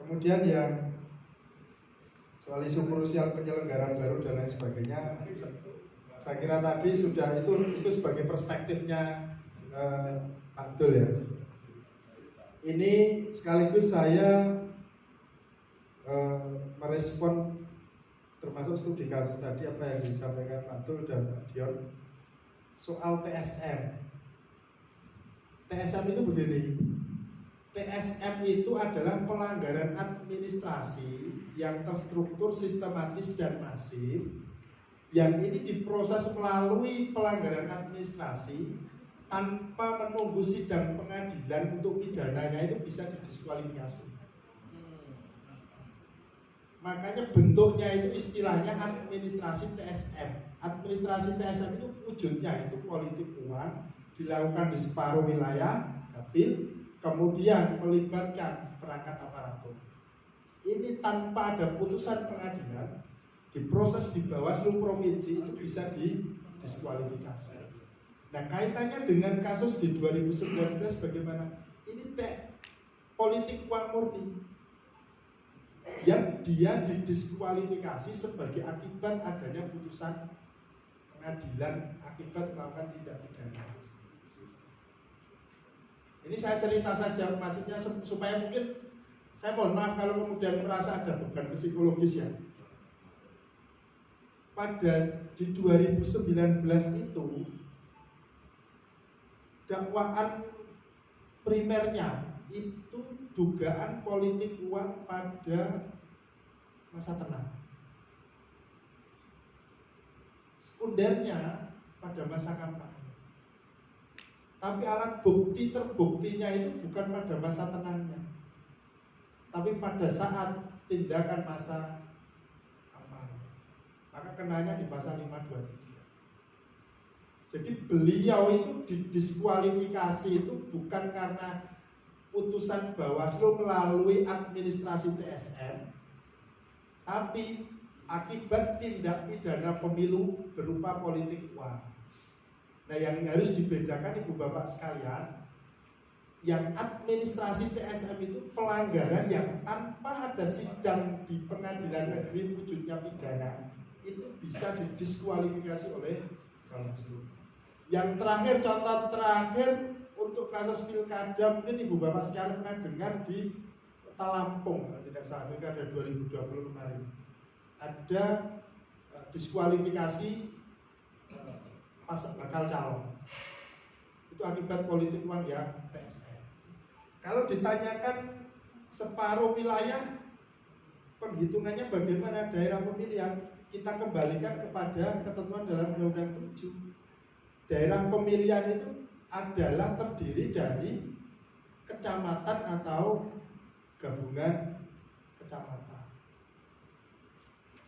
Kemudian yang soal isu krusial penyelenggaraan baru dan lain sebagainya, saya kira tadi sudah itu sebagai perspektifnya Pak Dul ya. Ini sekaligus saya merespon termasuk studi kasus tadi apa yang disampaikan Pak Dul dan Pak Dion soal TSM. TSM itu begini, TSM itu adalah pelanggaran administrasi yang terstruktur, sistematis dan masif, yang ini diproses melalui pelanggaran administrasi tanpa menunggu sidang pengadilan untuk pidananya itu bisa didiskualifikasi. Makanya bentuknya itu istilahnya administrasi TSM. Administrasi TSM itu wujudnya itu politik uang dilakukan di separuh wilayah dapil, kemudian melibatkan perangkat aparatur. Ini tanpa ada putusan pengadilan, diproses di Bawaslu provinsi itu bisa didiskualifikasi. Nah, kaitannya dengan kasus di 2019 bagaimana? Ini politik uang murni yang dia didiskualifikasi sebagai akibat adanya putusan pengadilan akibat melakukan tindak pidana. Ini saya cerita saja, maksudnya supaya mungkin saya mohon maaf kalau kemudian merasa ada beban psikologis ya. Pada di 2019 itu dakwaan primernya itu dugaan politik uang pada masa tenang. Sekundernya pada masa kampanye. Tapi alat bukti terbuktinya itu bukan pada masa tenangnya, tapi pada saat tindakan masa kampanye. Maka kenanya di pasal 523. Jadi beliau itu didiskualifikasi itu bukan karena putusan Bawaslu melalui administrasi TSM, tapi akibat tindak pidana pemilu berupa politik uang. Nah, yang harus dibedakan Ibu Bapak sekalian, yang administrasi TSM itu pelanggaran yang tanpa ada sidang di pengadilan negeri wujudnya pidana, itu bisa didiskualifikasi oleh Bawaslu. Yang terakhir, contoh terakhir untuk kasus pilkada, mungkin Ibu Bapak sekalian pernah dengar di Kota Lampung, tidak salah, pilkada 2020 kemarin, ada diskualifikasi bakal calon. Itu akibat politik uang ya TSM. Kalau ditanyakan separuh wilayah penghitungannya bagaimana daerah pemilihan, kita kembalikan kepada ketentuan dalam Undang-Undang 7. Daerah pemilihan itu adalah terdiri dari kecamatan atau gabungan kecamatan.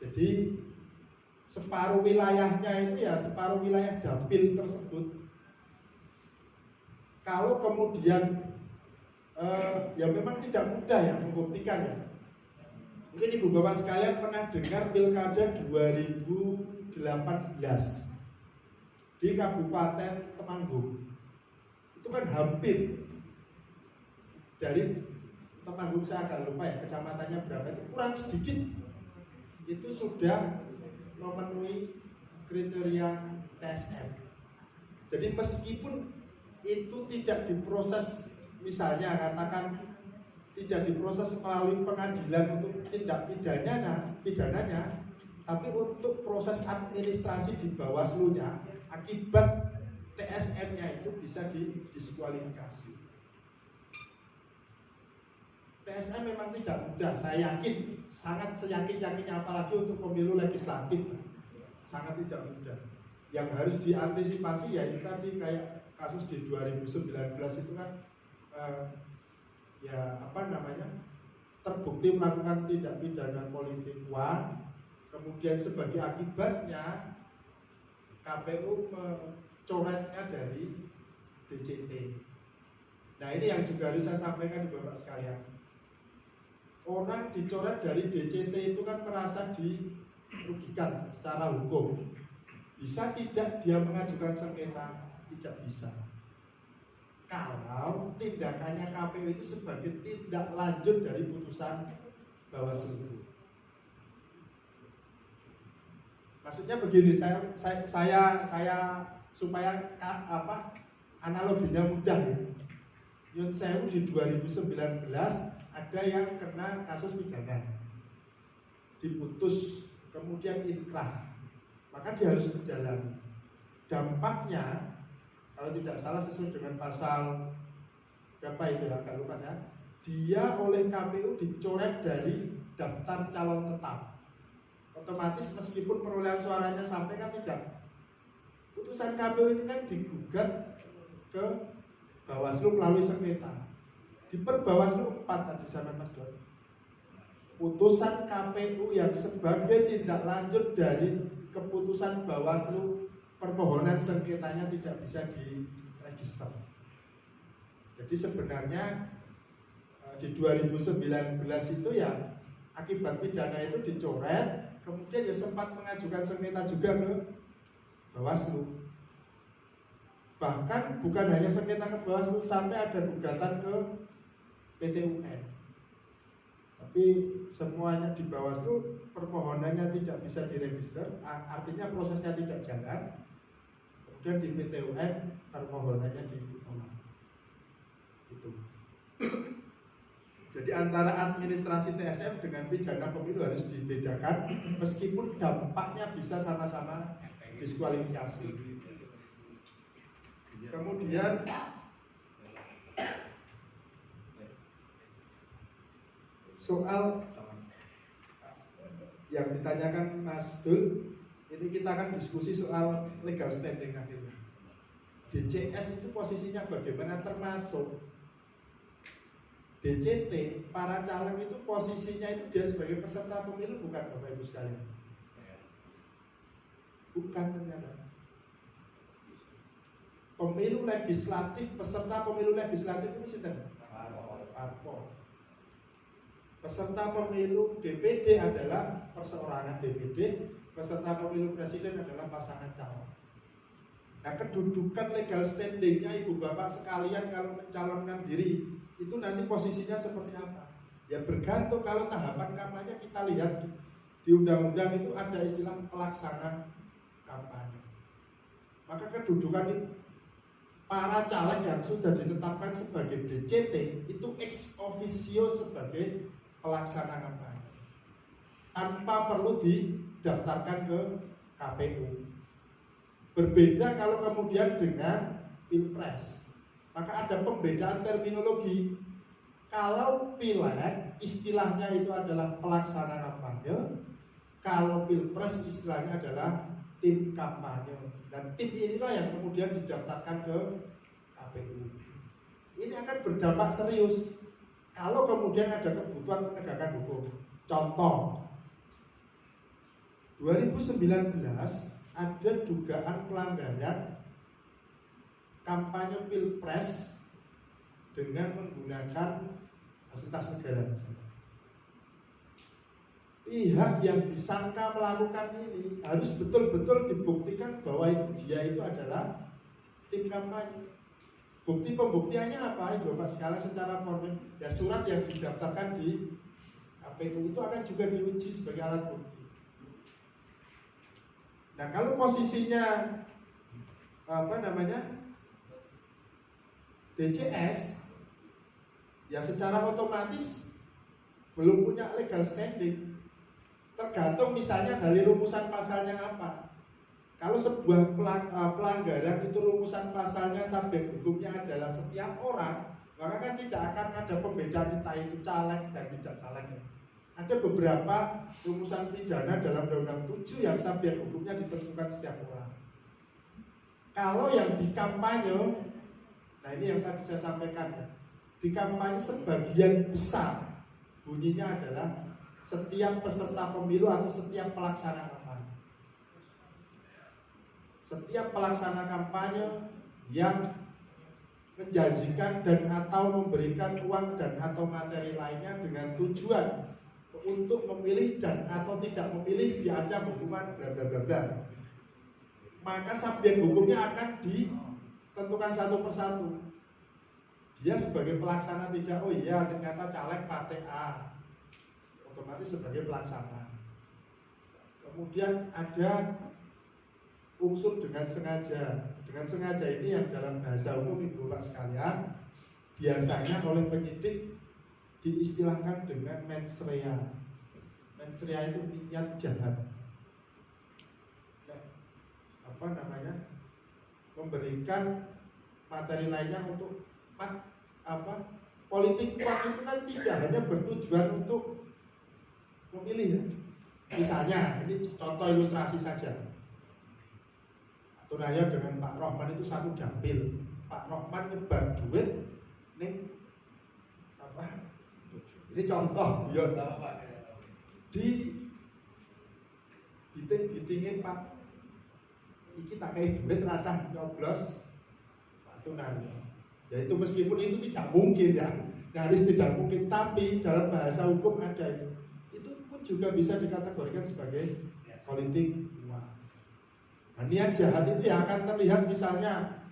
Jadi separuh wilayahnya itu ya separuh wilayah dapil tersebut. Kalau kemudian ya memang tidak mudah ya membuktikan ya. Mungkin Ibu Bapak sekalian pernah dengar pilkada 2018 di Kabupaten Temanggung. Itu kan hampir dari Temanggung, saya agak lupa ya kecamatannya berapa, itu kurang sedikit itu sudah memenuhi kriteria TSM. Jadi meskipun itu tidak diproses, misalnya katakan tidak diproses melalui pengadilan untuk tindak pidananya, tapi untuk proses administrasi di Bawaslu-nya akibat TSM-nya itu bisa didiskualifikasi. TSM memang tidak mudah, saya yakin, sangat seyakin-yakinnya, apalagi untuk pemilu legislatif, sangat tidak mudah. Yang harus diantisipasi ya itu tadi kayak kasus di 2019 itu kan terbukti melakukan tindak pidana politik uang, kemudian sebagai akibatnya KPU mencoretnya dari DCT. Nah, ini yang juga harus saya sampaikan di Bapak sekalian. Orang dicoret dari DCT itu kan merasa dirugikan secara hukum. Bisa tidak dia mengajukan sengketa? Tidak bisa. Kalau tindakannya KPU itu sebagai tindak lanjut dari putusan Bawaslu. Maksudnya begini, saya supaya analoginya mudah ya. Nyun sewu di 2019 ada yang kena kasus pidana, diputus, kemudian inkrah, maka dia harus menjalani. Dampaknya kalau tidak salah sesuai dengan pasal berapa itu ya, agak lupa ya, dia oleh KPU dicoret dari daftar calon tetap. Otomatis meskipun perolehan suaranya sampai kan tidak, putusan KPU ini kan digugat ke Bawaslu melalui sengketa. Di Perbawaslu 4 tadi sama Mas Don. Putusan KPU yang sebagai tindak lanjut dari keputusan Bawaslu, permohonan sengketanya tidak bisa diregister. Jadi sebenarnya di 2019 itu ya akibat pidana itu dicoret, kemudian ya sempat mengajukan sengketa juga ke Bawaslu. Bahkan bukan hanya sengketa ke Bawaslu, sampai ada gugatan ke PT UN. Tapi semuanya di Bawaslu permohonannya tidak bisa diregister, artinya prosesnya tidak jalan. Kemudian di PT UN permohonannya ditolak. Itu. Jadi antara administrasi TSM dengan pidana pemilu harus dibedakan, meskipun dampaknya bisa sama-sama diskualifikasi. Kemudian soal yang ditanyakan Mas Dul, ini kita akan diskusi soal legal standing akhirnya. DCS itu posisinya bagaimana, termasuk DCT, para caleg itu posisinya itu dia sebagai peserta pemilu, bukan Bapak Ibu sekalian? Bukan ternyata. Pemilu legislatif, peserta pemilu legislatif itu sinten? Parpol. Peserta pemilu DPD adalah perseorangan DPD, peserta pemilu presiden adalah pasangan calon. Nah, kedudukan legal standingnya Ibu Bapak sekalian kalau mencalonkan diri itu nanti posisinya seperti apa? Ya bergantung. Kalau tahapan kampanye kita lihat di undang-undang itu ada istilah pelaksana kampanye. Maka kedudukan itu, para caleg yang sudah ditetapkan sebagai DCT itu ex officio sebagai pelaksana kampanye tanpa perlu didaftarkan ke KPU. Berbeda kalau kemudian dengan Pilpres, maka ada pembedaan terminologi. Kalau Pileg istilahnya itu adalah pelaksana kampanye, kalau Pilpres istilahnya adalah tim kampanye, dan tim inilah yang kemudian didaftarkan ke KPU. Ini akan berdampak serius kalau kemudian ada kebutuhan penegakan hukum. Contoh, 2019 ada dugaan pelanggaran kampanye Pilpres dengan menggunakan fasilitas negara misalnya. Pihak yang disangka melakukan ini harus betul-betul dibuktikan bahwa dia itu adalah tim kampanye. Bukti pembuktiannya apa? Ibu Bapak sekalian secara formal, ya surat yang didaftarkan di KPU itu akan juga diuji sebagai alat bukti. Nah, kalau posisinya DCS, ya secara otomatis belum punya legal standing. Tergantung misalnya dari rumusan pasalnya apa. Kalau sebuah pelanggaran itu rumusan pasalnya, subjek hukumnya adalah setiap orang, maka kan tidak akan ada pembedaan entah itu caleg dan tidak calegnya. Ada beberapa rumusan pidana dalam Undang-Undang 7 yang subjek hukumnya ditentukan setiap orang. Kalau yang di kampanye, nah ini yang tadi saya sampaikan ya, di kampanye sebagian besar bunyinya adalah setiap peserta pemilu atau setiap pelaksana kampanye. Setiap pelaksana kampanye yang menjanjikan dan atau memberikan uang dan atau materi lainnya dengan tujuan untuk memilih dan atau tidak memilih diancam hukuman bla bla bla bla. Maka subjek hukumnya akan ditentukan satu persatu. Dia sebagai pelaksana tidak, oh iya ternyata caleg partai A, otomatis sebagai pelaksana. Kemudian ada unsur dengan sengaja. Dengan sengaja ini yang dalam bahasa hukum Ibu Bapak sekalian biasanya oleh penyidik diistilahkan dengan mens rea. Mens rea itu niat jahat. Memberikan materi lainnya untuk politik uang itu kan tidak hanya bertujuan untuk memilih ya. Misalnya ini contoh ilustrasi saja. Aturanya dengan Pak Rohman itu satu dapil. Pak Rohman nyebar duit ini contoh ya. Di giting-gitingin Pak iki tak kayak duit rasah nyoblos Pak Tunaryo. Ya itu meskipun itu tidak mungkin ya, nyaris tidak mungkin, tapi dalam bahasa hukum ada itu. Itu pun juga bisa dikategorikan sebagai politik uang. Nah, niat jahat itu yang akan terlihat misalnya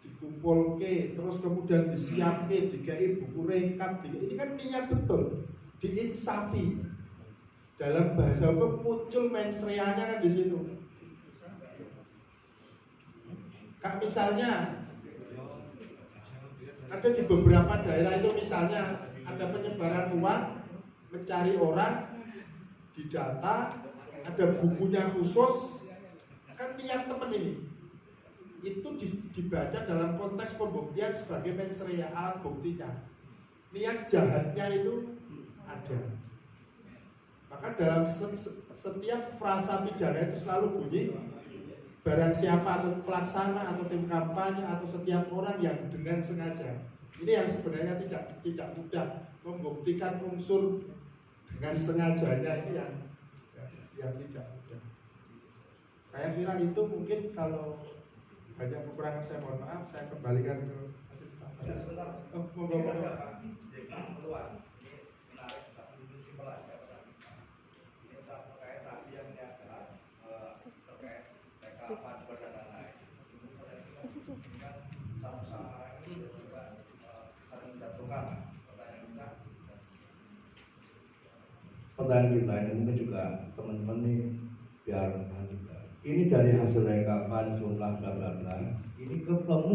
dikumpul terus kemudian disiapke, dikai buku rekap, ini kan niat betul, diinsafi. Dalam bahasa hukum muncul mens rea-nya kan di situ. Kak misalnya ada di beberapa daerah itu misalnya ada penyebaran uang, mencari orang, didata, ada bukunya khusus, kan niat temen ini. Itu dibaca dalam konteks pembuktian sebagai mens rea, alat buktinya. Niat jahatnya itu ada. Maka dalam setiap frasa pidana itu selalu bunyi barang siapa atau pelaksana atau tim kampanye atau setiap orang yang dengan sengaja. Ini yang sebenarnya tidak mudah membuktikan unsur dengan sengajanya ini yang tidak mudah. Saya kira itu mungkin kalau banyak kekurangan saya mohon maaf, saya kembalikan ke sebentar. Pertanyaan kita ini mungkin juga teman-teman nih biar juga. Ini dari hasil rekapan jumlah bla bla bla. Ini ketemu